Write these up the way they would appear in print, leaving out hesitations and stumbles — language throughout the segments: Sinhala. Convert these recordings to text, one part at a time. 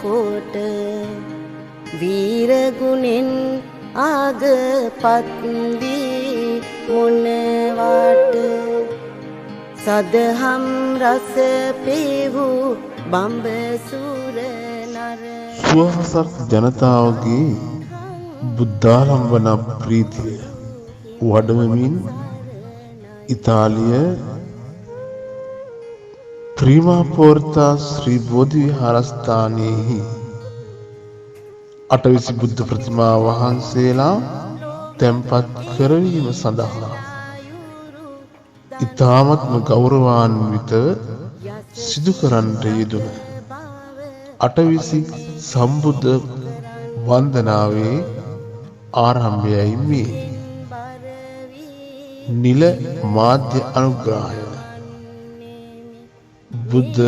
කොට වීර ගුණෙන් ආගපත් වී මොනවාට සදහම් රස පෙවූ බඹසුර නර සුවහසක් ජනතාවගේ බුද්ධාරම්භන ප්‍රීතිය වඩවමින් ඉතාලිය ප්‍රීමා පෝර්තා ශ්‍රී බෝධි විහාරස්ථානයෙහි අටවිසි බුද්ධ ප්‍රතිමා වහන්සේලා තැන්පත් කරවීම සඳහා ඉතාමත්ම ගෞරවාන්විතව සිදු කරන්නට යෙදුන අටවිසි සම්බුද්ධ වන්දනාවේ ආරම්භයයි මේ. නිල මාධ්‍ය අනුග්‍රහය බුද්ධ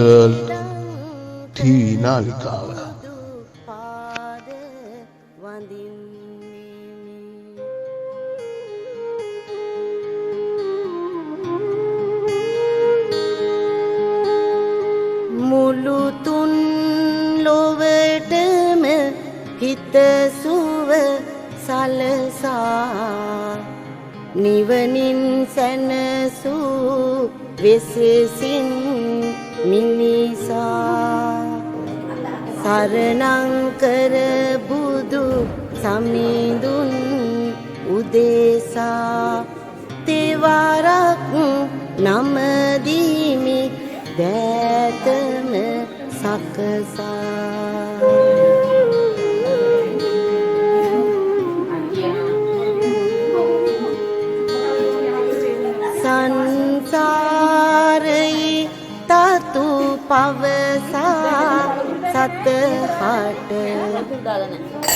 ටීවී නාලිකාව. මුළු තුන් ලොවටම හිතසුව සලසා නිවනින් සැනසූ වෙසෙසින් මිනිසා සරණං කර බුදු සමිඳුන් උදෙසා තෙවරක් නමදීමි දෑතම සකසා සංසාරයි තතු පවසා සතහට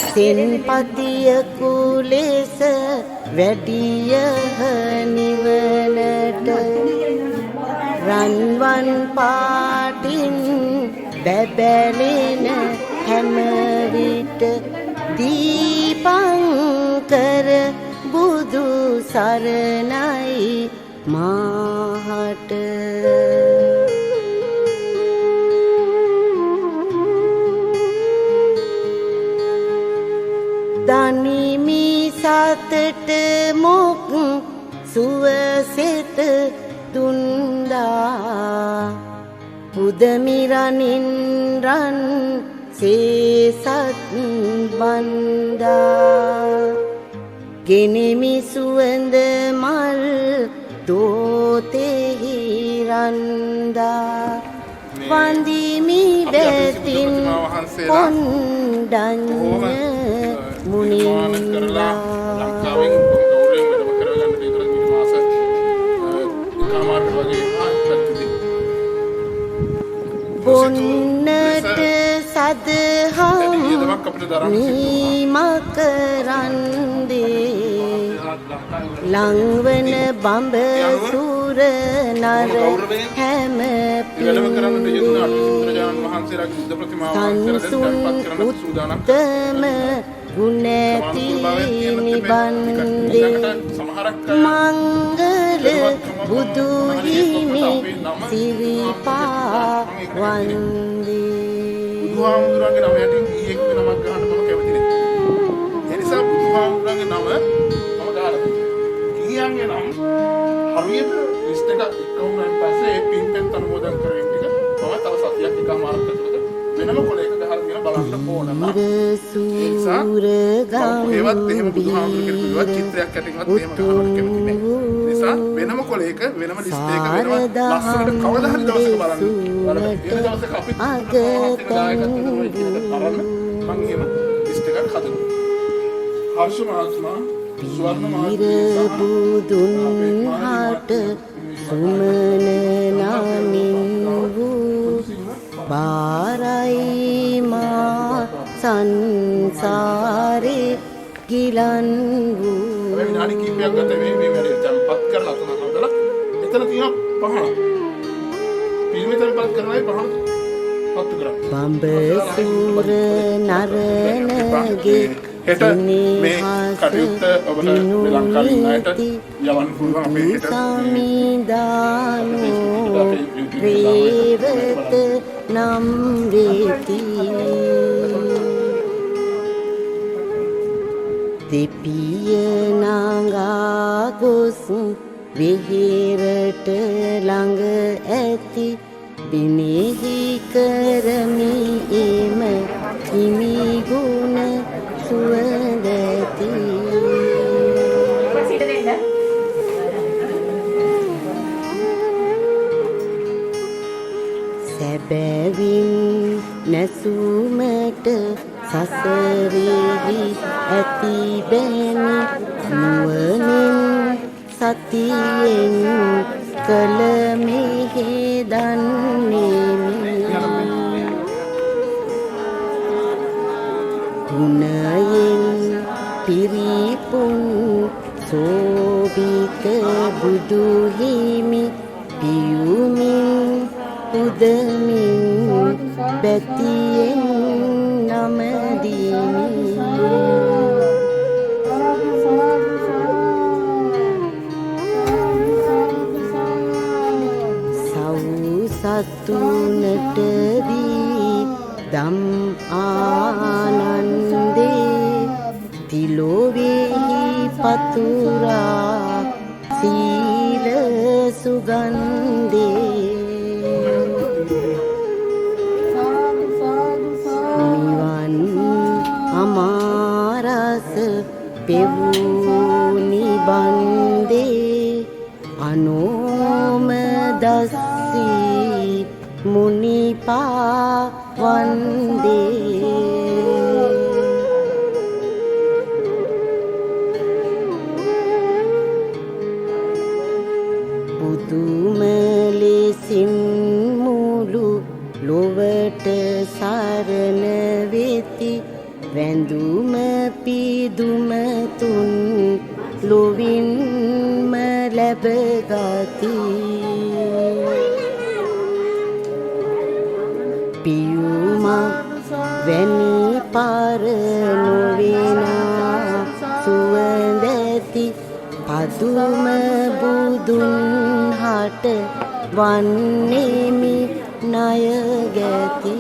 සෙන්පතියකු ලෙස වැඩිය නිවනට රන්වන් පාටින් බැබැලෙන හැමවිට දීපංකර බුදු සරණයි මාහට දනිමි සතට මොක් සුවසෙත දුන්දා පුදමිරනින් රන් සේසත් බන්දා ගෙනෙමි සුවඳ මල් දෝතෙහි රන්දා වන්දිමි බැතින් කොණ්ඩඤ්ඤ මුනින්ලා බොන්නට සදහම් නීමකරන්දේ ලංවන බඹ සුර නර හැම සංසුන් උත්තම ගුණැති නිබන්දේ මංගල බුදු හිමි සිරිපා වන්දේ. බුදුහාමුදුරන්ගේ නම යටින් ඊයෙක් නමක් ගන්න මම කැමති නෑ. ඒ නිසා බුදුහාමුදුරන්ගේ නම මම ගහලා තියෙනවා. ඊයන්ගේ නම් හරියට ලිස්ට් එක එක්කවුනන් පස්සේ ඒ පින්පෙන් අනුමෝදන් කරගෙන ටික මම තව සතියක් එකමාරක් ඇතුළත වෙනම කොලයක ගහලා තියෙන බලන්න ඕන නම් ඒ නිසා ඒවත් එහෙම බුදුහාමුදුර කෙනෙකුට චිත්‍රයක් ඇටින්වත් එහෙම ගහන්න කැමති නෑ. ඒ නිසා වෙනම කොලයක වෙනම ලිස්ට් එකක වෙනම ලස්සනට කවදා හරි දවසක බලන්න. බලන්න ඒ දවසක අපි හර්ෂ මහත්මයා ස්වර්ණ මහත්මිය බුදුන් හට සුමන නමින් වූ පාරයි මා සංසාරේ ගිලන් වූ විනාඩි කිහිපයක් ගත මේ වැඩේ තැන්පත් කරලා තුනක් හදලා එතන තියෙන පහන පිළිමේ තැන්පත් කරනයි පහන පත්තු කරා බඹසුර නරනගේ හෙට මේ කටයුත්ත ඔබට ලංකාවේ අයට යවන්න පුළුවන් අපේ හෙට සමිදානෝ රේවත නම් වේති දෙපිය නඟා ගොස් විහිරට ළඟ ඇති බිනෙහි කරමි එම හිමි ගුණ සුවඳති සැබැවින් නැසුමට සසරෙහි ඇති බැනි නුවණින් සතියෙන් කළ මෙහෙදන්නේමි ගුණයෙන් පිරිපුන් සෝභිත බුදු හිමි පියුමින් උදමින් බැතියෙන් නමදිමි සතුනට දී දම් ආනන්දේ තිලොවෙහි පතුරා සීල සුගන්ධේ නිවන් අමාරස පෙවූ නිබන්දේ අනෝම දස්සී මුනිපා වන්දේ පුදුම ලෙසින් මුළු ලොවට සරණ වෙති වැඳුම පිදුම තුන් ලොවින්ම ලැබගති පියුමක් වැනි පාර නොවෙනා සුවඳැති පදුම බුදුන් හට වන්නේමි ණයගැති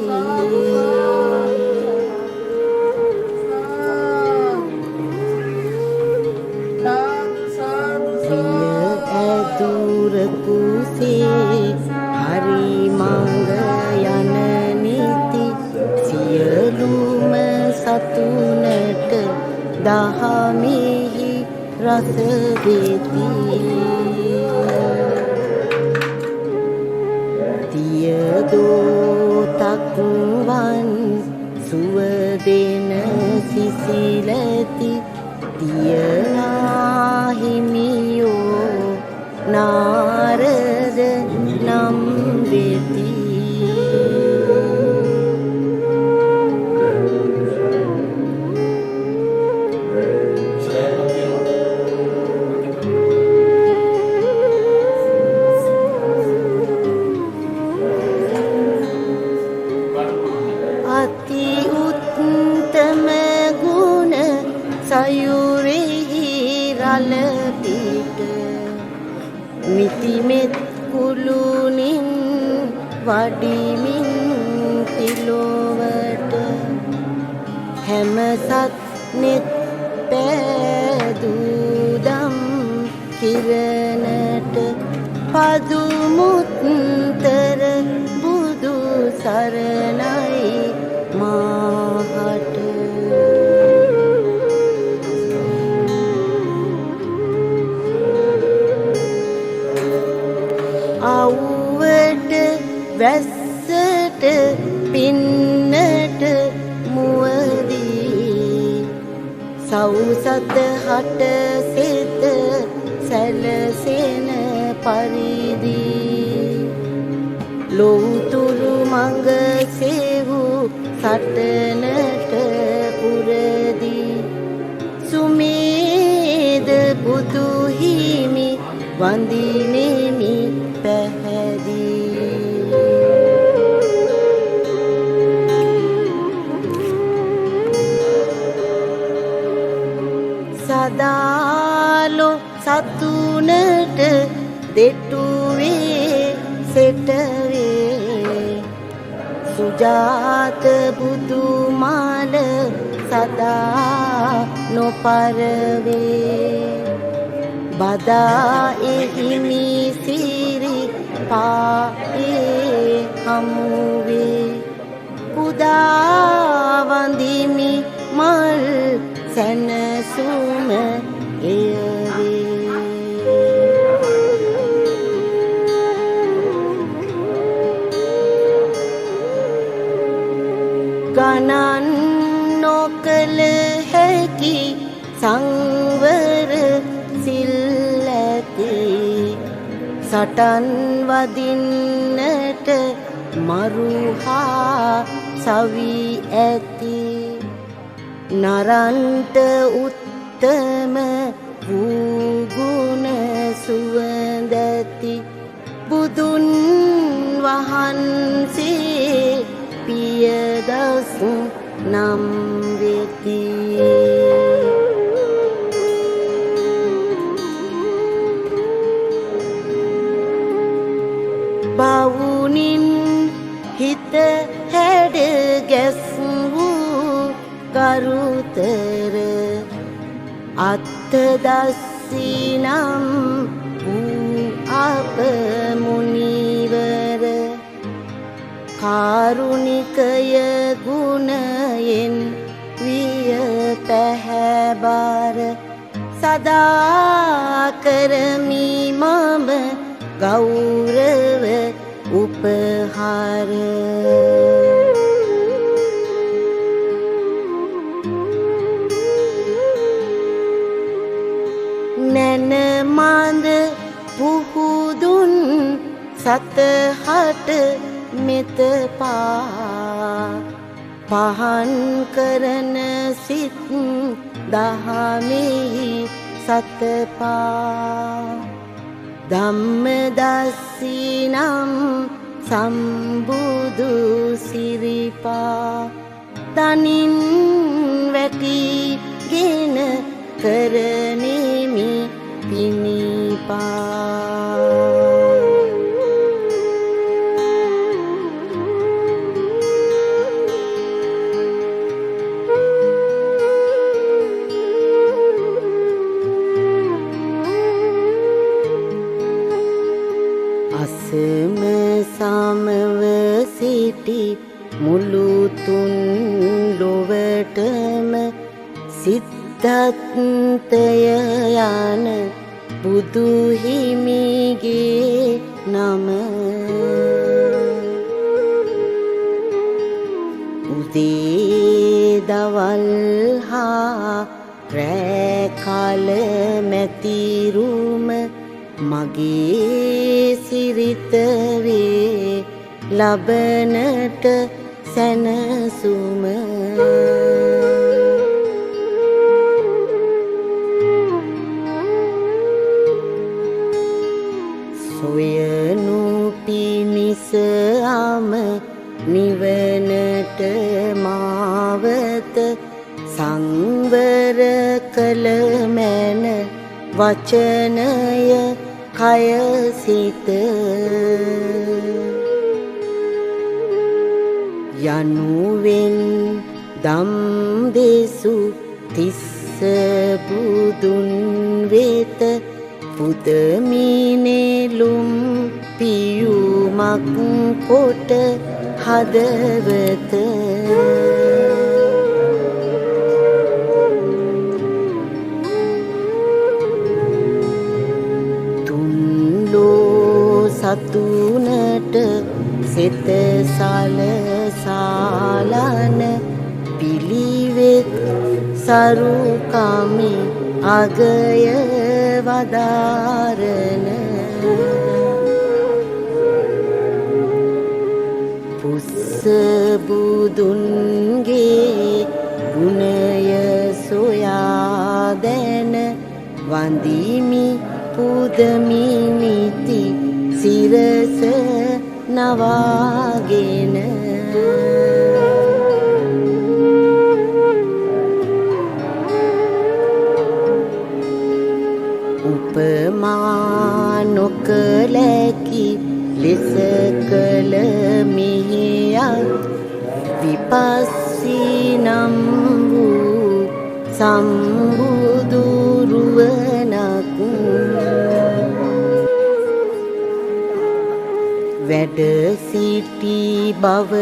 ඇදුර කුසේ හරි මඟ යන නීති සියලුම සතුනට දහමෙහි රස වෙති තියදෝතක් වන් සුව දෙන සිසිලති තියනා හිමියෝ නාරද නම් වෙති අති උත්තම ගුණ සයුරෙහි රළ පිට මිතිමෙත් කුළුනින් වඩිමින් තිලොවට හැම සත් නෙත් පෑදූදම් කිරණට පදුමුත්තර බුදු සරණයි මාහට අවුවට වැස්සට පින්නට මුවදී සවුසත හට සිත සැලසෙන පරිදි ලොවුතුරු මඟ සෙවූ සටනට පුරදී සුමේද බුදු හිමි වඳිනෙමි පැහැදී සදාලො සතුනට දෙටුවේ සෙටවේ සුජාත බුදු මාල සදා නොපරවේ බදා එහිමි සිරි පායේ හමුවේ පුදා වඳිමි මල් සැනසුම එයවේ ගණන් නොකළ හැකි සංවර සිල් ඇති සටන් වදින්නට මරුහා සවි ඇති නරන්ට උත්තම වූ ගුණ සුවඳැති බුදුන් වහන්සේ පියදස් නම් වෙති බවුනින් හිත හැඩ ගැස් වූ කරුතර අත්තදස්සිනම් වූ අප මුනිවර කාරුණිකය ගුණයෙන් විය පැහැබාර සදා කරමි මම ගෞරව උපහාර නැන මඳ පුහුදුන් සතහට මෙත පා පහන් කරන සිත් දහමෙහි සතපා ධම්මදස්සිනම් සම්බුදු සිරිපා තනින් වැටිගෙන කරනෙමි පිනිපා අසම සමව සිටි මුළු තුන් ලොවටම සිද්ධාර්ථය යන බුදු හිමිගේ නම උදේ දවල් හා රෑ කාල මැතිරුම මගේ සිරිත වේ ලබනට සැනසුම සොයනු පිණිස ආම නිවනට මාවත සංවර කළ මැන වචනය කය සිත යනුවෙන් දම් දෙසු තිස්ස බුදුන් වෙත පුදමිනෙලුම් පියුමක් කොට හදවත සතුනට සිත සලසාලන පිළිවෙත් සරුකමි අගය වදාරන පුස්ස බුදුන්ගේ ගුණය සොයා දැන වඳිමි පුදමි නිති සිරස නවාගෙන උපමා නොකලකි ලෙස කළ මිහියක් විපස්සී නම් වූ සම් වැඩ සිටි බව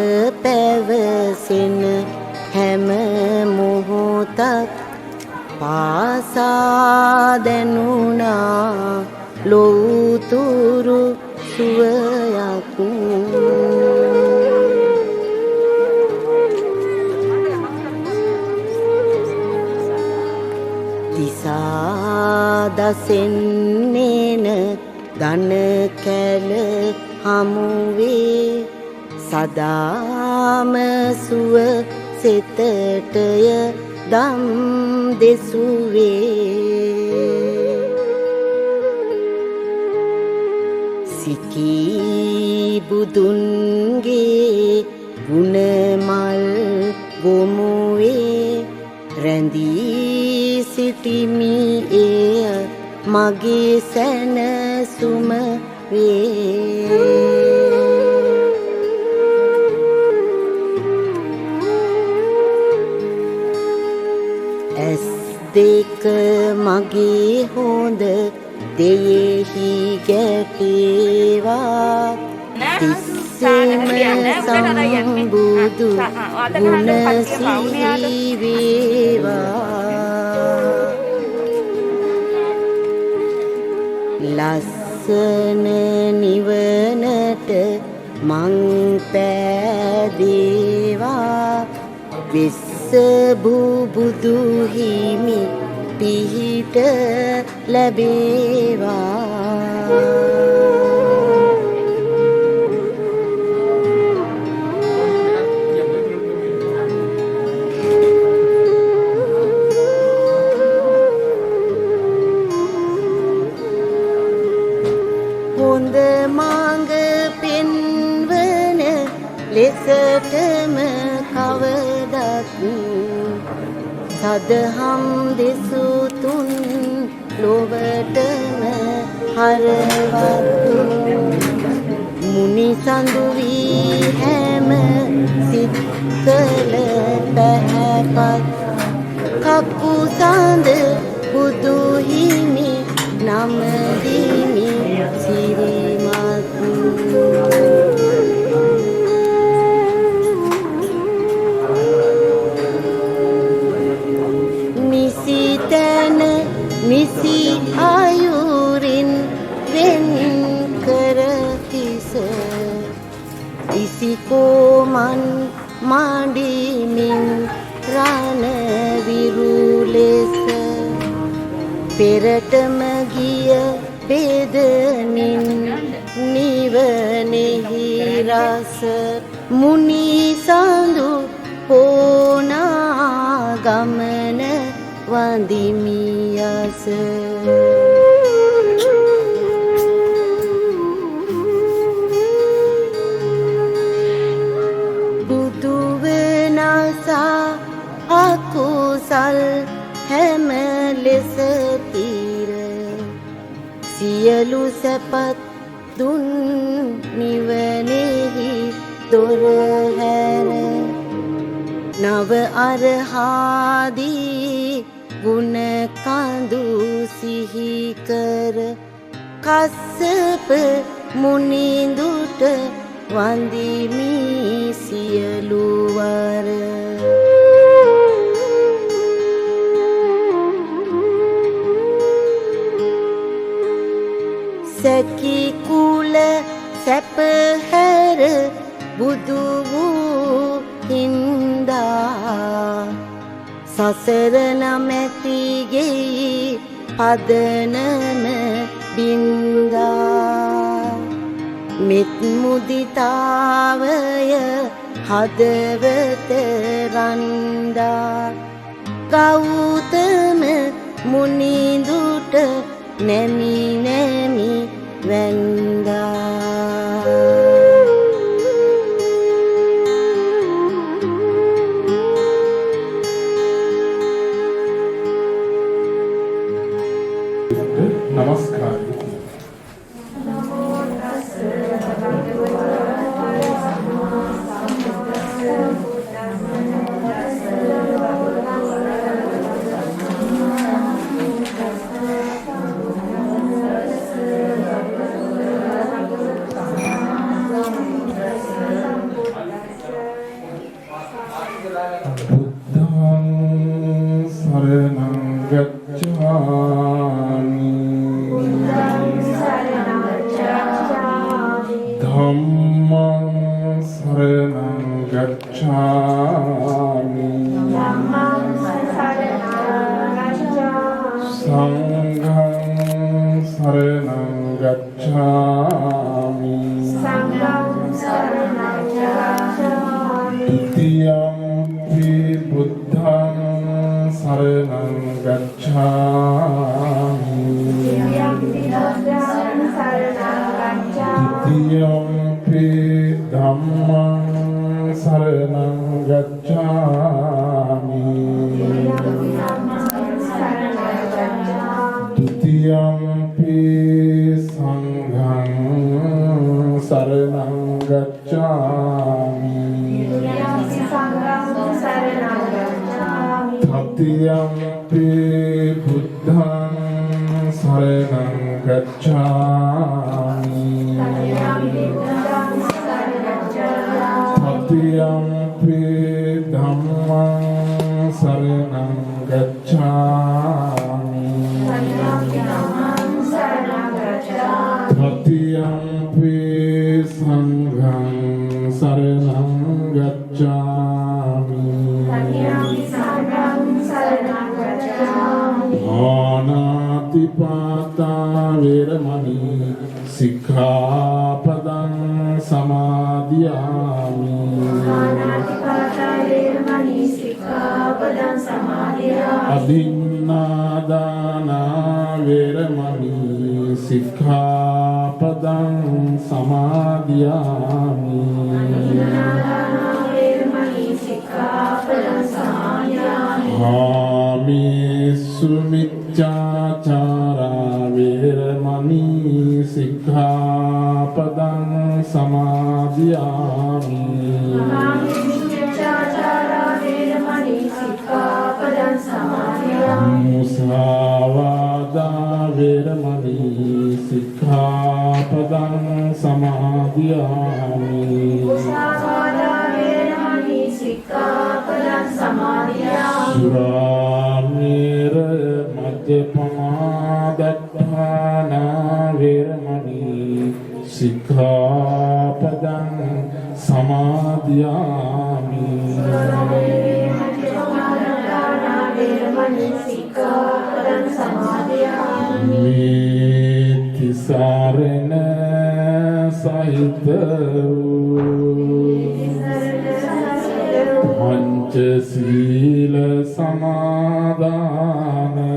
පැවසෙන හැම මොහොතක් පාසා දැනුණා ලෝතුරු සුවයක්. දිසා දසෙන්නේන දන කැල හමුවේ සදාම සුව සිතටය දම් දෙසුවේ. සිකී බුදුන්ගේ ගුණමල් ගොමුවේ රැඳී සිටිමි එය මගේ සැනසුම වේ. ඇස් දෙක මගේ හොඳ දෙයෙහි ගැටේවා තිස්සෙම සම්බුදු ගුණ සිහිවේවා. ලස්සන නිවනට මං පෑදේවා විස්සබුබුදු හිමි පිහිට ලැබේවා. හොඳ මඟ පෙන්වන ලෙසටම කවදත් සදහම් දෙසුතුන් ලොවටම හරවත් මුනි සඳු වී හැම සිත්කල පැහැපත් කපු සඳ බුදු හිමි නමදිමි සිරිමත්. නිසි තැන නිසි අයුරින් වෙන් කර කිස ඉසිකෝමන් මඩිමින් රණ විරුලෙස පෙරටම ගිය බෙදමින් නිවනෙහි රස මුනි සඳු පෝනා ගමන වඳිමි යස. බුදු වෙනසා අකුසල් හැම ලෙස තීර සියලු සැපත් දුන් නිවනෙහි දොර හැර නව අරහාදී ගුණ කඳු සිහි කර කස්සප මුනිඳුට වඳිමි සියලු වර. සැකි කුල සැපහැර බුදු වූ හින්දා සසර නමැතිගේ පදනම බින්දා මෙත් මුදිතාවය හදවත රන්දා Gautama මුනිඳුට නැමි නැමි වැන්දා. නමස්කාරය. gacchami dhammam saranam gacchami sangham saranam gacchami Dutiyampi buddham saranam gacchami Dutiyampi dhammam saranam gacchami Dutiyampi sangham saranam gacchami Tatiyampi buddham saranam gacchami Tatiyampi dhammam saranam gacchami Tatiyampi sangham saranam gacchami Anatipata veramani sikkhapadam samadhiyami Adhinnādāna veramani sikkhapadam samadhiyami Kāmesu miccācārā veramani sikkhapadam samadhiyami Musāvādā veramani sikkhapadam samadhiyami Surāmera majjapamādāttana veramani sikkhapadam samadhiyami Mītisārena sahita Pañcasīla samādāna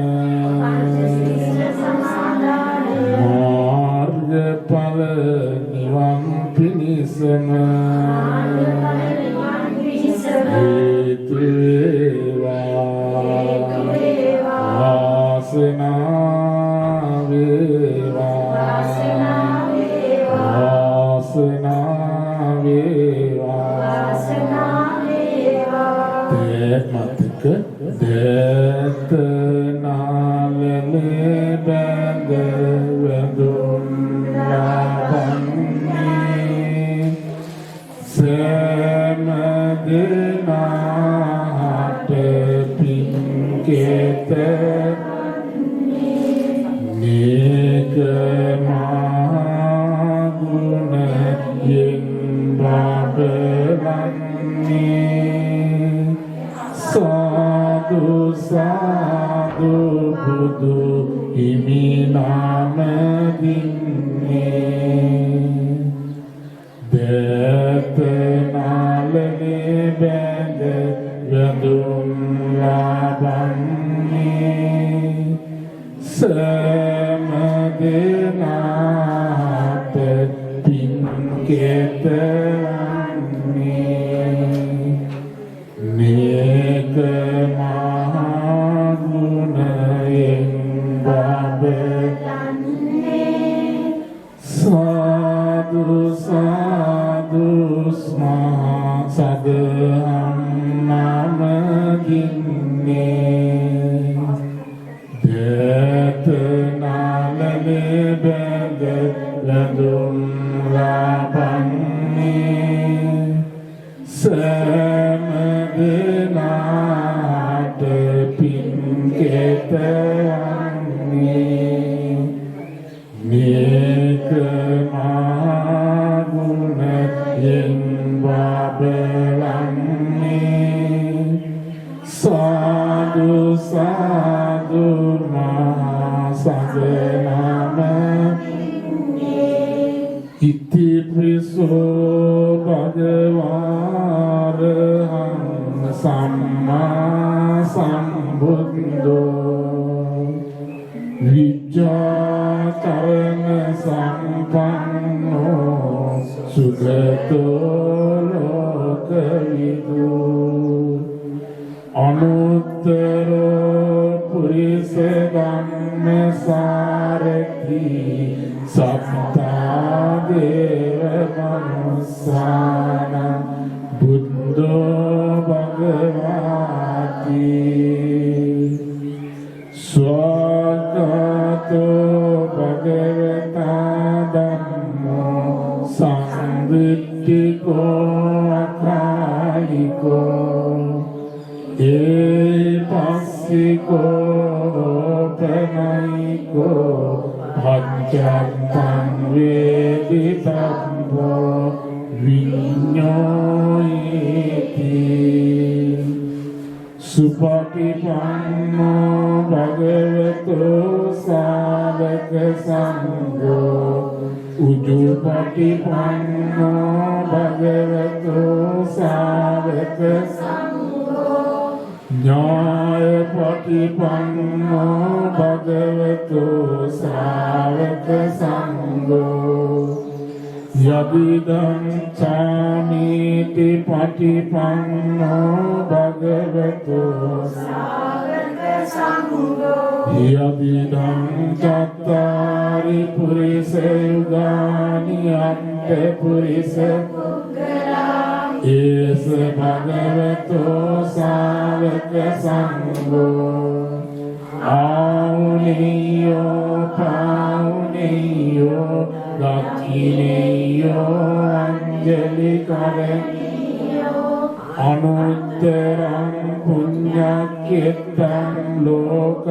Mārgapala nivan pinisama Hetueva Vāsana veva Vāsana veva Mataka Detanālele bende vedunnapanni Samadināte pinkete Nikamaguna yembābevanni Sadhu sadhu buddhu iminama dinne Detanālele bende vedunnapanni Samadināte pinkete Sadhu sadhu smaha sadham namadinne Detanālele bende vedunnapanni Samadināte pinkete කෙතවන්නේ මේක මාගුණයෙන් වබලන්නේ සාදු සාදු මහා සගනම ඉති ප්‍රිසෝ භගවාරහං සම්මා සම්බුද්ධෝ විජ්ජාචරණ සම්පන්නෝ සුගතෝ ලෝකවිදු අනුත්තර පුරිස ධම්මසාරති සත්තා දේව මනුස්සාන බුද්ධෝ භගවාති ස්වගතෝ භගවතා ධම්මෝ සංවිත්තිකෝ අකාලිකෝ පස්සිකෝ ප්‍රණයිකෝ භජ්ජන්තං වේදිතම්බෝ විඤ්ඤෝයිති සුපටිපන්නෝ භගවතෝ සාවක සංඝෝ උජුපටිපන්නෝ භගවතෝ සාවක සංඝෝ ඥායපටිපන්නෝ භගවතෝ සාවක සංඝෝ යදිදං සාමීති පටිපන්නෝ භගවතෝ සාවක සංඝෝ යදිදං චත්තාරි පුරිස යුගානි අන්ත පුරිස ඒස භගවතෝ සාවක සංඝෝ ආවුනියෝ පාවුනියෝ දක්ඛිනියෝ අංජලි කරණියෝ අනුත්තරං පුඤ්ඤක්ඛෙත්තං ලෝකස්සාති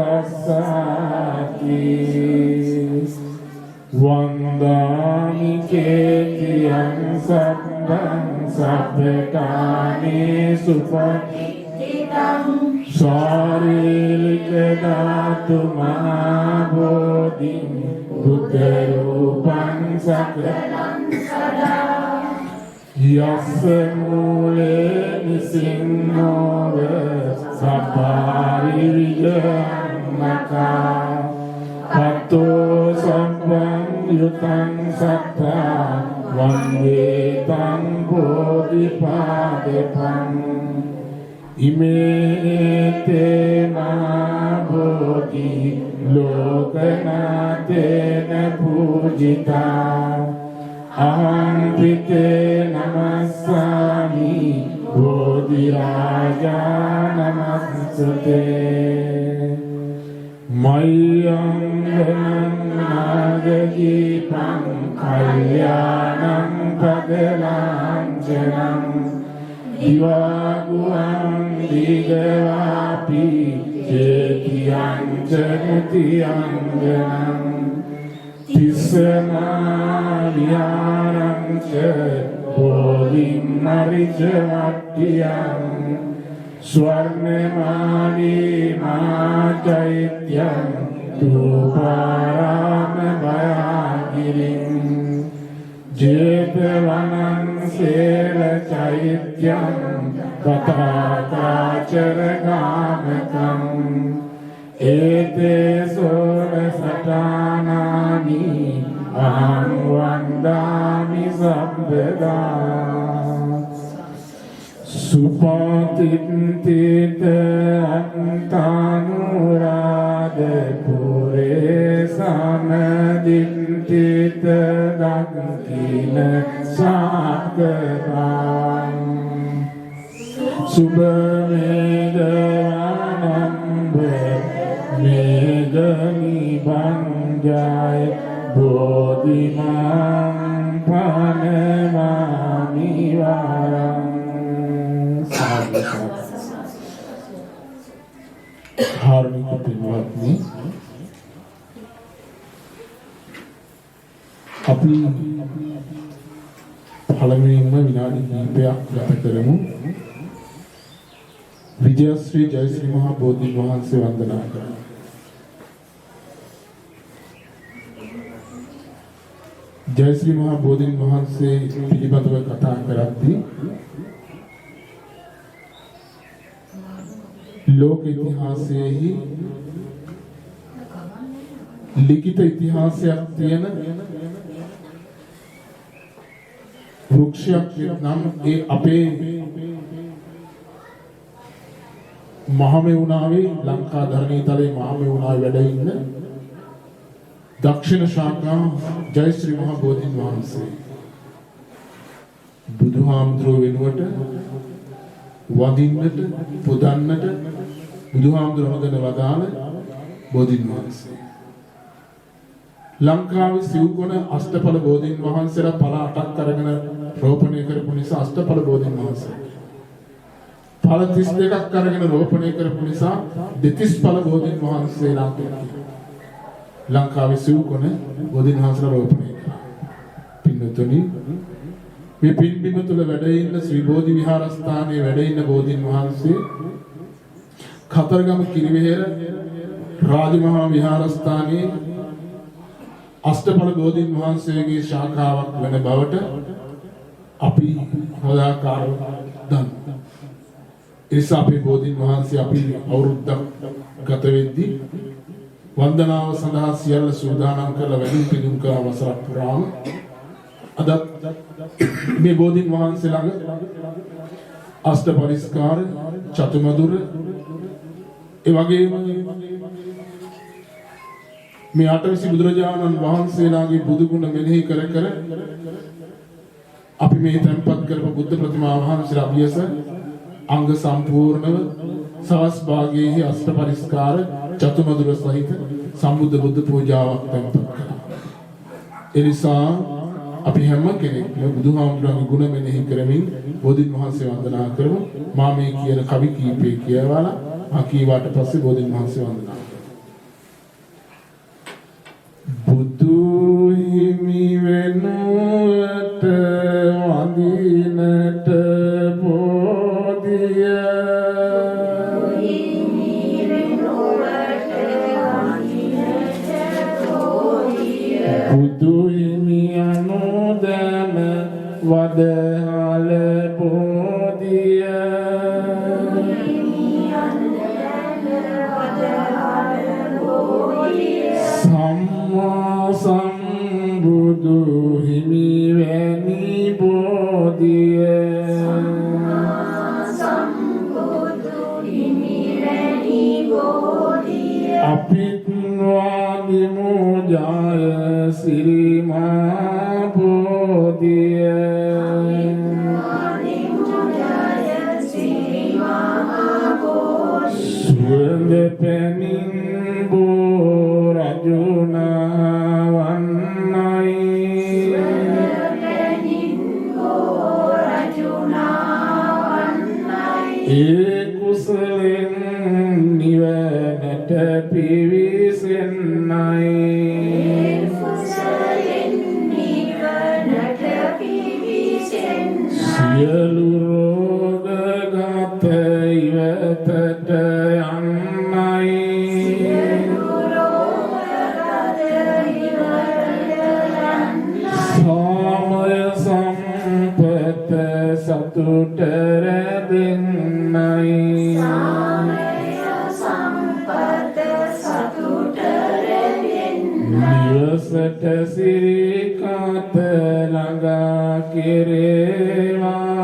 වන්දාමි කේතියං සබ්බං සබ්බකානේ සුපටිච්චිතං ශාරීරික ධාතු මහබෝධි බුද්ධ රූපං සකලං සදා යස්ස මූලේ නිසින්නෝව සබ්බාරිරියන්නකා පත්තෝ සම්පං යුතං සත්තා වන්දේ තං බෝධිපාදපං ඉමේතේ මහබෝධි ලෝකනාතේන පූජිතා අහං පිතේ නමස්සාමි බෝධි රාජා නමස්සතේ මයං නාගදීපං කල්යාණං පදලාංජනං දිවාගුවං දීගවාපි චේතියං ච මුතියංගනං තිස්සමාලියාරං ච බෝධින් මරිච වට්ටියං ස්වර්ණමාලී මාචෛත්‍යං තූපාරාම භයාගිරින් ජේතවනං සේල චෛත්‍යං කතාචාචර ගාමකං ඒතේ සෝර සටානානි අහං වන්දාමි සබ්බදා සුපතිත්තිත අන්තානුරාද පුරේ සමදිත්තිත දක්ඛින සාගරං සුබමේදවනම්බ මේගනි බංජාය බෝධිමං පනමාමි වරං ධාර්මික පින්වත්නි අපි පළමුවෙන්ම විනාඩි කිහිපයක් ගත කරමු විජයශ්‍රී ජයශ්‍රී මහා බෝධීන් වහන්සේ වන්දනා කරමු. ජයශ්‍රී මහා බෝධීන් වහන්සේ පිළිබඳව කතා කරද්දී लोक इतिहासයේ लिखित ඉතිහාසයක් තියෙන වෘක්ෂයක් නම් ඒ අපේ මහමෙවුනාවේ ලංකා ධරණීතලයේ මහමෙවුනාවේ වැඩ ඉන්න දක්ෂිණ ශාඛා ජයශ්‍රී මහා බෝධීන් වහන්සේ බුදුහාමුදුරුවෝ වෙනුවට වදින්නට පුදන්නට බුදුහාමුදුරුවෝ හොදන වදාළ බෝධීන් වහන්සේ ලංකාවේ සිව්ගුණ අෂ්ටඵල බෝධීන් වහන්සේලා පළ 8ක් අරගෙන රෝපණය කරපු නිසා අෂ්ටඵල බෝධීන් වහන්සේ පළ 32ක් අරගෙන රෝපණය කරපු නිසා දෙතිස්ඵල බෝධීන් වහන්සේලා ලංකාවේ සිව්ගුණ බෝධීන් වහන්සේලා රෝපණය කළා. පින්නතුනි මේ පින්බිම තුල වැඩ ඉන්න ශ්‍රී බෝධි විහාරස්ථානයේ වැඩ ඉන්න බෝධීන් වහන්සේ කතරගම කිරිවෙහෙර රාජමහා විහාරස්ථානයේ අෂ්ටඵල බෝධීන් වහන්සේගේ ශාඛාවක් වෙන බවට අපි හොදාකාරව දන්නවා. ඒ නිසා අපේ බෝධීන් වහන්සේ අපි අවුරුද්දක් ගත වෙද්දී වන්දනාව සඳහා සියල්ල සූදානම් කරලා වැඩි පිළිම් කර අවසරක් පුරාම අද මේ බෝධීන් වහන්සේ ළඟ අෂ්ට පරිස්කාර චතුමදුර ඒ වගේම මේ අටවිසි බුදුරජාණන් වහන්සේලාගේ බුදු ගුණ මෙනෙහි කර කර අපි මේ තැන්පත් කරපු බුද්ධ ප්‍රතිමා වහන්සේලා අභියස අංග සම්පූර්ණව සවස් භාගයේ අෂ්ට පරිස්කාර චතුමදුර සහිත සම්බුද්ධ බුද්ධ පූජාවක් තැන්පත් කළා. ඒ නිසා අපි හැම කෙනෙක්ම බුදුහාමුදුරන්ගේ ගුණ මෙනෙහි කරමින් බෝධීන් වහන්සේ වන්දනා කරමු. මා මේ කියන කවි කීපේ කියවලා මා කීවාට පස්සේ බෝධීන් වහන්සේ වන්දනා කරමු. බුදු හිමි වෙනුවට වඳිනට බෝධිය බුදු හිමි අනුදම වදහල බෝධිය සම්මා සම්බුදු හිමි වැනි බෝධිය අපිත් වාදිමු ජය සිරි මහා බෝධිය සුවඳ පැනින් බෝ රජුනා වන්නයි ඒ කුසලෙන් නිවනට පිවිසෙන්නයි සියලු රෝග ගත ඉවතට යන්නයි සාමය සම්පත සතුට රැඳෙන්නයි නිවසට සිරිකත ළඟා කෙරේවා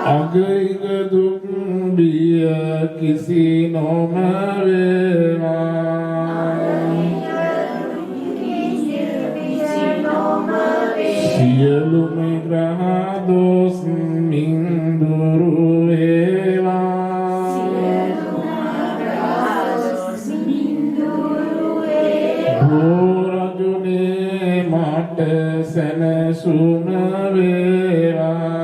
අගයිග දුක් බිය කිසි නොම වේවා සියලුම ග්‍රහ දෝස් මින් දුරු වේවා රජුනේ මට සැනසුම වේවා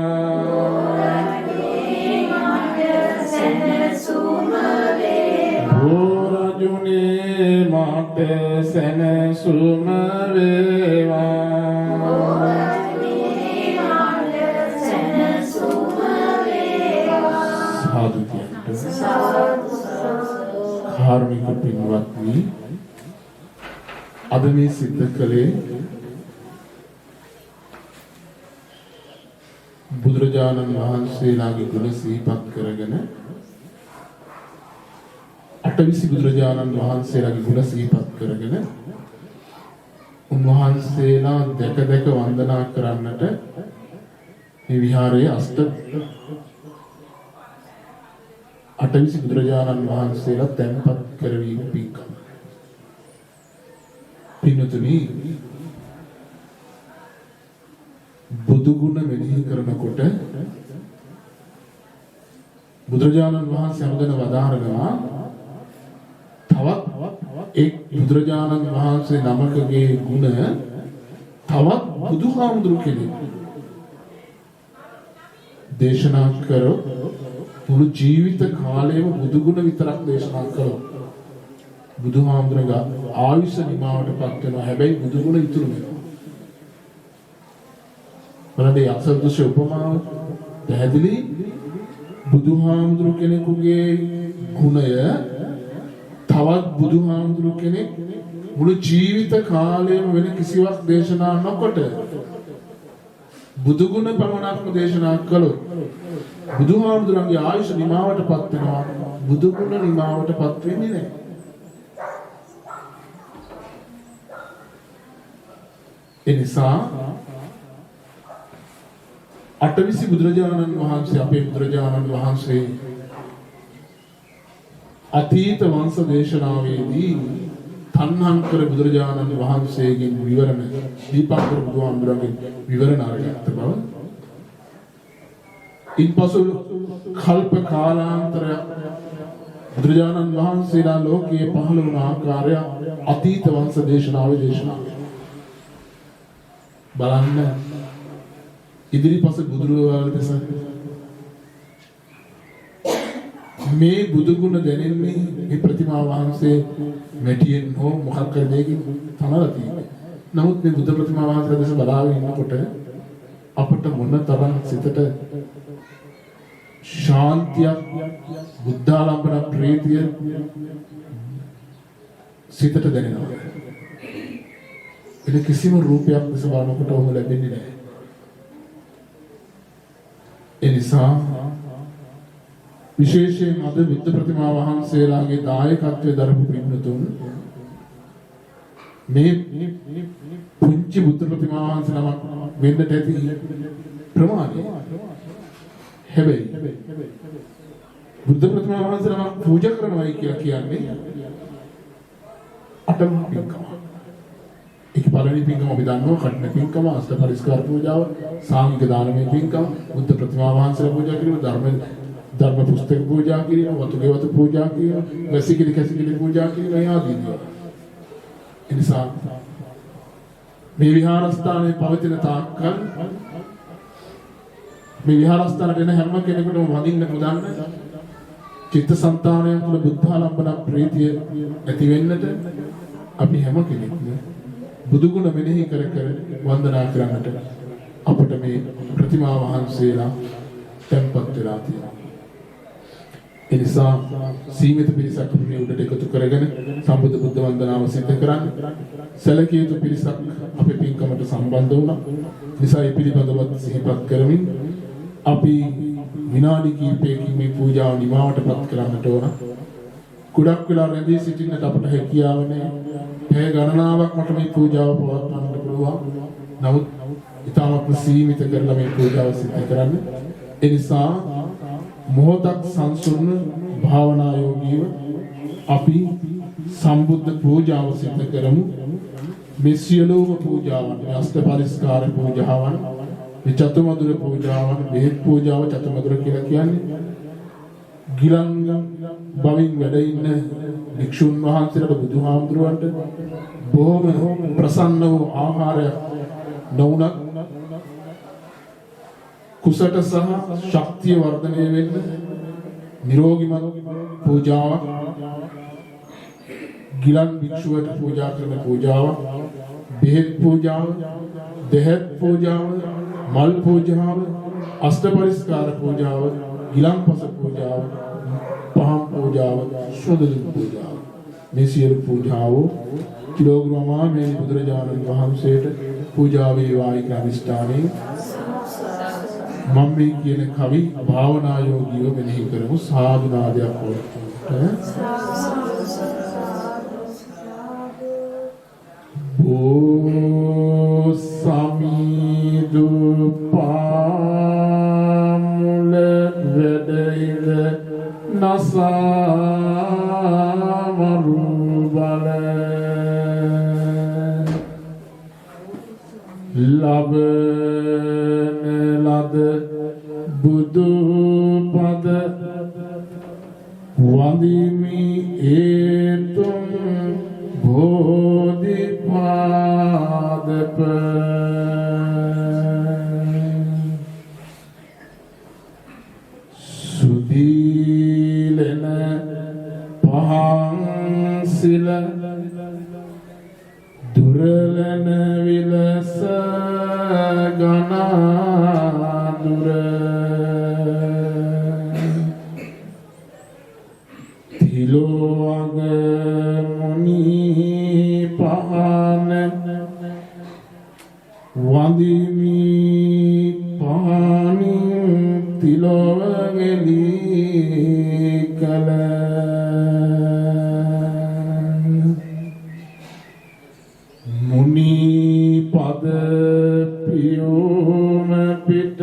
මාට සැනසුම වේවා සාදු කාරුණික පින්වත්නි අද මේ සිද්ධ කළේ බුදුරජාණන් වහන්සේලාගේ ගුණ සිහිපත් කරගෙන අටවිසි බුදුරජාණන් වහන්සේලාගේ ගුණ සිහිපත් කරගෙන උන්වහන්සේලා දැක දැක වන්දනා කරන්නට මේ විහාරයේ අටවිසි බුදුරජාණන් වහන්සේලා තැන්පත් කරවීම පින්කම. පින්තුනි බුදු ගුණ මෙනෙහි කරනකොට බුදුරජාණන් වහන්සේ අනුගෙන වදාරනවා තවත් එක් බුදුරජාණන් වහන්සේ නමකගේ ගුණ තවත් බුදුහාමුදුරු කෙනෙක් දේශනා කරොත් මුළු ජීවිත කාලයම බුදු ගුණ විතරක් දේශනා කරොත් බුදුහාමුදුරගේ ආයුෂ නිමාවටපත් වෙනවා. හැබැයි බුදු ගුණ ඉතුරු වෙනවා. බලන්න අසද්දශ උපමාව පැහැදිලි බුදුහාමුදුරු කෙනෙකුගේ ගුණය තවත් බුදුහාමුදුරු කෙනෙක් මුළු ජීවිත කාලයම වෙන කිසිවක් දේශනා නොකොට බුදු ගුණ පමණක්ම දේශනා කළොත් බුදුහාමුදුරන්ගේ ආයුෂ නිමාවටපත් වෙනවා. බුදු ගුණ නිමාවටපත් වෙන්නේ නැහැ. ඒ නිසා අටවිසි බුදුරජාණන් වහන්සේ අපේ බුදුරජාණන් වහන්සේ අතීත වංශ දේශනාවේදී තණ්හංකර බුදුරජාණන් වහන්සේගෙන් විවරණ දීපංකර බුදුහාමුදුරන්ගේ විවරණ අරගත්ත බව ඉන්පසු කල්ප කාලාන්තරයක් බුදුරජාණන් වහන්සේලා ලෝකයේ පහළ වුණ ආකාරය අතීත වංශ දේශනාවේ දේශනා බලන්න ඉදිරිපස බුදුරවල්පස මේ බුදු ගුණ දැනෙන්නේ මේ ප්‍රතිමා වහන්සේ මෙටියෙන් හෝ මොකක් කර දෙයකින් තනලා තියෙන්නේ. නමුත් මේ බුදු ප්‍රතිමා වහන්සේ දැස බලාගෙන ඉන්නකොට අපට මොන තරම් සිතට ශාන්තියක් බුද්ධාලම්බන ප්‍රීතිය සිතට දැනෙනවා. ඒක කිසිම රූපයක් දැස බලනකොට ඔහොම ලැබෙන්නේ නැහැ. එනිසා විශේෂයෙන් අද බුද්ධ ප්‍රතිමා වහන්සේලාගේ දායකත්වයේ දරපු පින්තුන් මේ පුංචි බුද්ධ ප්‍රතිමා වහන්සේලාම වෙන්නට ඇති ප්‍රමාණය. හැබැයි බුද්ධ ප්‍රතිමා වහන්සේලාම පූජා කරනවායි කියලා කියන්නේ අටම පින්කම. ඒක පළවෙනි පින්කම අපි දන්නවා කඨින පින්කම, අෂ්ට පරිස්කාර පූජාව, සාංගික දානමය පින්කම, බුද්ධ ප්‍රතිමා වහන්සේලා පූජා කිරීම, ධර්ම පුස්තක පූජා කිරීම, වතුගේ වතු පූජා කිරීම, වැසිකිලි කැසිකිලි පූජා කිරීම ආදී දේවල්. එනිසා මේ විහාරස්ථානයේ පවතින තාක්කල් මේ විහාරස්ථානට එන හැම කෙනෙකුටම වඳින්න පුදන්න චිත්තසංතානය තුළ බුද්ධාලම්බන ප්‍රීතිය ඇති වෙන්නට අපි හැම කෙනෙක්ම බුදු ගුණ මෙනෙහි කර කර වන්දනා කරන්නට අපට මේ ප්‍රතිමා වහන්සේලා තැන්පත් වෙලා තියෙනවා. ඒ නිසා සීමිත පිරිසක් අපේ උඩට එකතු කරගෙන සම්බුද්ධ බුද්ධ වන්දනාව සිදු කරන්න සැලකිය යුතු පිරිසක් අපේ පින්කමට සම්බන්ධ වුණා. නිසා මේ පිළිබඳව සිහිපත් කරමින් අපි විනාඩි කිහිපයකින් මේ පූජාව නිමාවටපත් කරන්නට ඕන. කුඩක් වෙලා රැඳී සිටින්නට අපට හැකියාව නැහැ. පැය ගණනාවක් මට මේ පූජාව පවත්වන්නට පුළුවන්. නමුත් ඊටමත් සීමිත කරලා මේ පූජාව සිදු කරන්න. ඒ නිසා මොහොතක් සංසුන් භාවනා යෝගීව අපි සම්බුද්ධ පූජාව සිදු කරමු. මේ සියලුම පූජාවන්, අෂ්ට පරිස්කාර පූජාවන්, මේ චතුමදුර පූජාවන්, බෙහෙත් පූජාව චතුමදුර කියලා කියන්නේ ගිලන් බවින් වැඩ ඉන්න භික්ෂුන් වහන්සේලාට බුදුහාමුදුරුවන්ට බොහොම ප්‍රසන්න වූ ආහාරයක් නොවුනත් කුසට සහ ශක්තිය වර්ධනය වෙන්න නිරෝගීමත් පූජාවක් ගිලන් භික්ෂුවට පූජා කරන පූජාව, බෙහෙත් පූජාව, දෙහෙත් පූජාව, මල් පූජාව, අෂ්ටපරිස්කාර පූජාව, ගිලන්පස පූජාව, පහන් පූජාව, සුදුසු පූජාව. මේ සියලු පූජාව කිලෝග්‍රාම මේ බුදුරජාණන් වහන්සේට පූජා වේවායි කියලා අනිෂ්ඨානයෙන් මම මේ කියන කවි භාවනා යෝගීව මෙනෙහි කරමු. සාදු නාදයක් වලට ඕ සමිදු පාමුල වෙදෙයිද නසාවරු බල ලබන ලද බුදු පද වඳිමි ඒතුම් බෝධි පාදප සුදීලන පහන් සිල දුරලන විලස ගනාදුර තිලෝවග මුනි පහන වඳිමි පහනින් තිලෝවගෙලි කල මුනි පද පියෝම පිට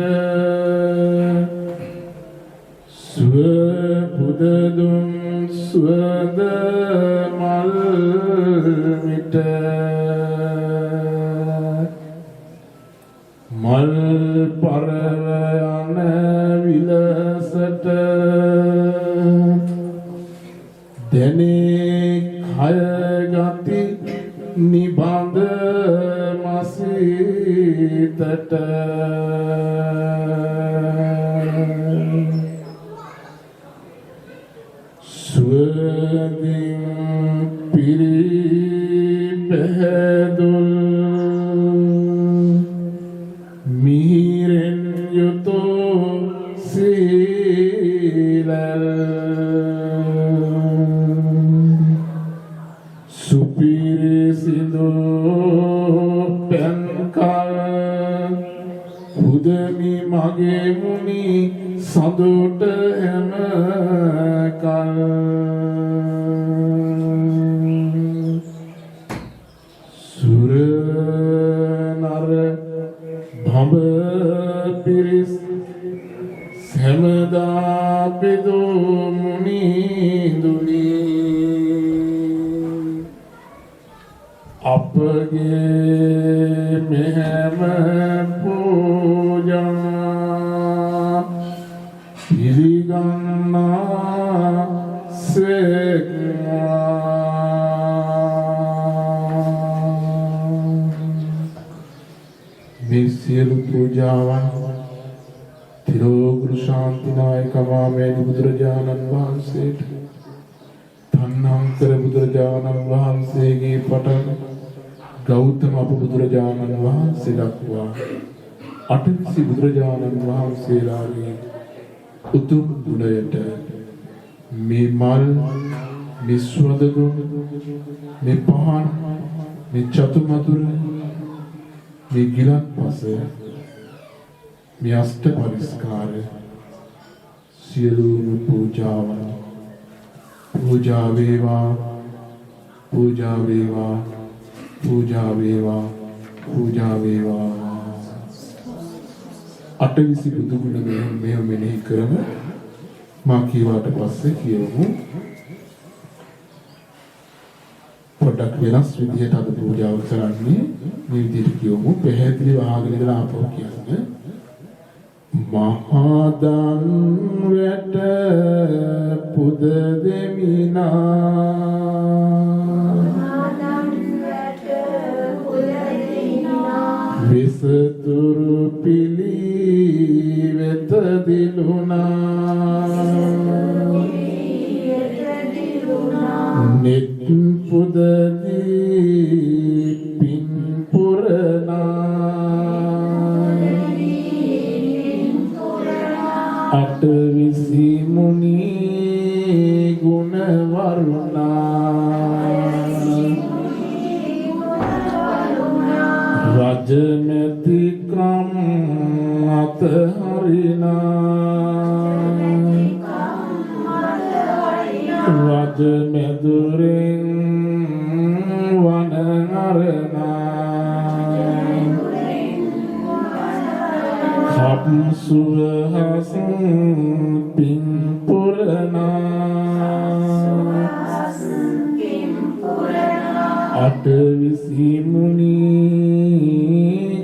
සුව බුදදුන් සුවද මල් මිට මල් පරව යන විලසට දෙනේ කය ගති නිබඳ මසිතට සුවඳින් පිරි පැහැදුල් මිහිරෙන් යුතෝ සීලල් සුපිරිසිදු පැන්කල් හුදමි මගේ මුනි සඳුට හැම කල් සුර නර භව පිරිස් සමදා පිදු මුනි දුනි අපගේ මෙහෙම පූජා පිළිගන්නා සේක්වා මේ සියලු පූජාවන් තිරෝගුරු ශාන්තිනායක මාමේනි බුදුරජාණන් වහන්සේට තණ්හාන්තර බුදුරජාණන් වහන්සේගේ පටන් ගෞතම අප බුදුරජාණන් වහන්සේ දක්වා අටවිසි බුදුරජාණන් වහන්සේලාගේ උතුම් ගුණයට මේ මල් මේ සුවඳගුණ මේ පහන් මේ චතුමතුර මේ ගිලන්පස මේ අෂ්ට පරිස්කාර සියලුම පූජාවන් පූජා වේවා පූජා වේවා පූජා වේවා පූජා වේවා අටවිසි බුදු ගුණ මෙහෙම මෙනෙහි කරමු මා කියවාට පස්සේ කියවමු පොඩ්ඩක් වෙනස් විදිහට අද පූජාව කරන්නේ මේ විදිහට කියවමු පැහැදිලිව අහගෙන ඉඳලා ආපහු කියන්න මහා දන් වැට පුද දෙමිනා විසතුරු පිළිවෙත දිලුනා නෙත් පුද අටවිසි මුනි ගුණ වරුණා රජමැති ක්‍රම අතහරිනා රජමැදුරෙන් වනහරනා කප් සුවහස පින්පුරනා අටවිසි මුනි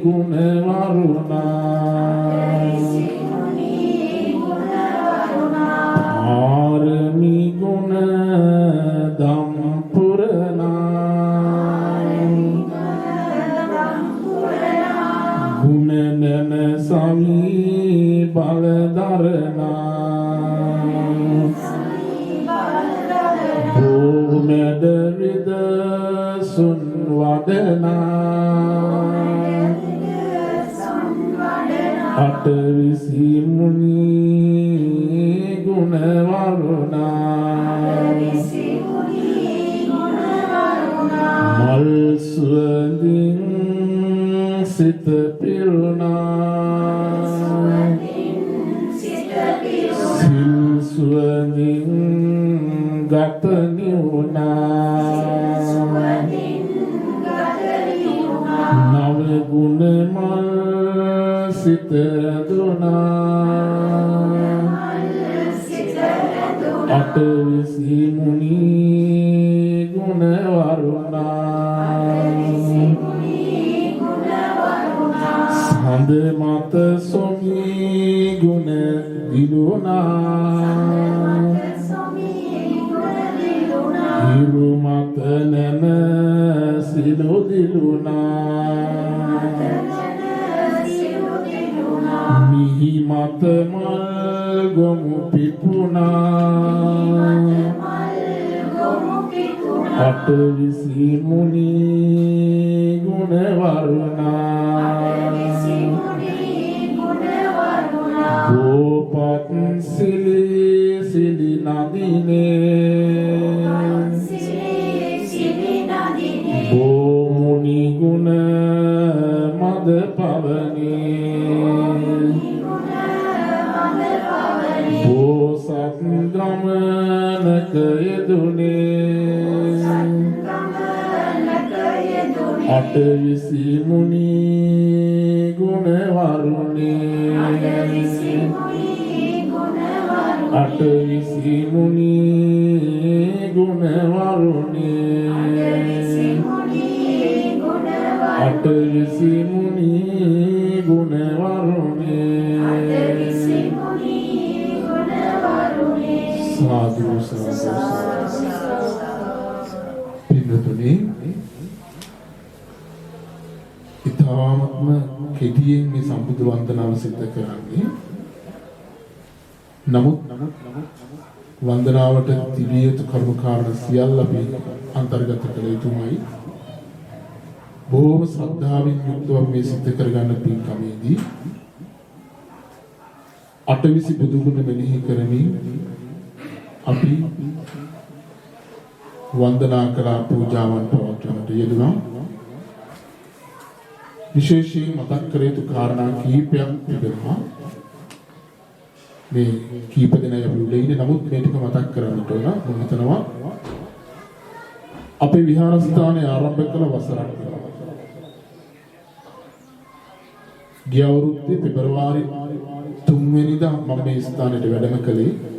ගුණ වරුණා ආරමි ගුණ දම් පුරනා ගුණ නන සමී බලදරනා භූමෙද විද සුන් වදනා අටවිසි මුනි ගුණ වරුණා මල් සුවඳින් සිත පිරුණා සිල් සුවඳින් ගත නිවුණා නව ගුණ මල් සිත දුනා අටවිසි මුනි ගුණ වරුණා සඳ මත සොමී ගුණ දිලුණා හිරු මත නැම සිලු දිලුණා මිහි මත මල් ගොමු පිපුණා අටවිසි මුනි ගුණ වරුණා ගෝපත් සිලි සිලි නදිනේ බෝමුනි ගුණ මද පවනේ බෝසත් ගමනක යෙදුනේ අටවිසි මුනි ගුණ වරුණේ අටවිසි මුනි ගුණ වරුණේ අටවිසි මුනි ගුණ වරුණේ සාදු පින්නතුනි ඉතාමත්ම කෙටියෙන් මේ සම්බුදු වන්දනාව සිද්ධ කරන්නේ නමුත් වන්දනාවට තිබිය යුතු කරුණු කාරණා සියල්ල අපි අන්තර්ගත කළ යුතුමයි බොහොම ශ්‍රද්ධාවෙන් යුක්තව මේ සිද්ධ කරගන්න පින්කමේදී අටවිසි බුදු ගුණ මෙනෙහි කරමින් අපි වන්දනා කළා පූජාවන් පවත්වන්නට යෙදුණා විශේෂයෙන් මතක් කර යුතු කාරණා කිහිපයක් තිබෙනවා මේ කීප දෙනයි අපි උඩ ඉන්නේ නමුත් මේ ටික මතක් කරගන්නට ඕන මම හිතනවා අපේ විහාරස්ථානයේ ආරම්භ කළ වසරක් ගිය අවුරුද්දේ පෙබරවාරි 3 වෙනිදා මම මේ ස්ථානයට වැඩම කළේ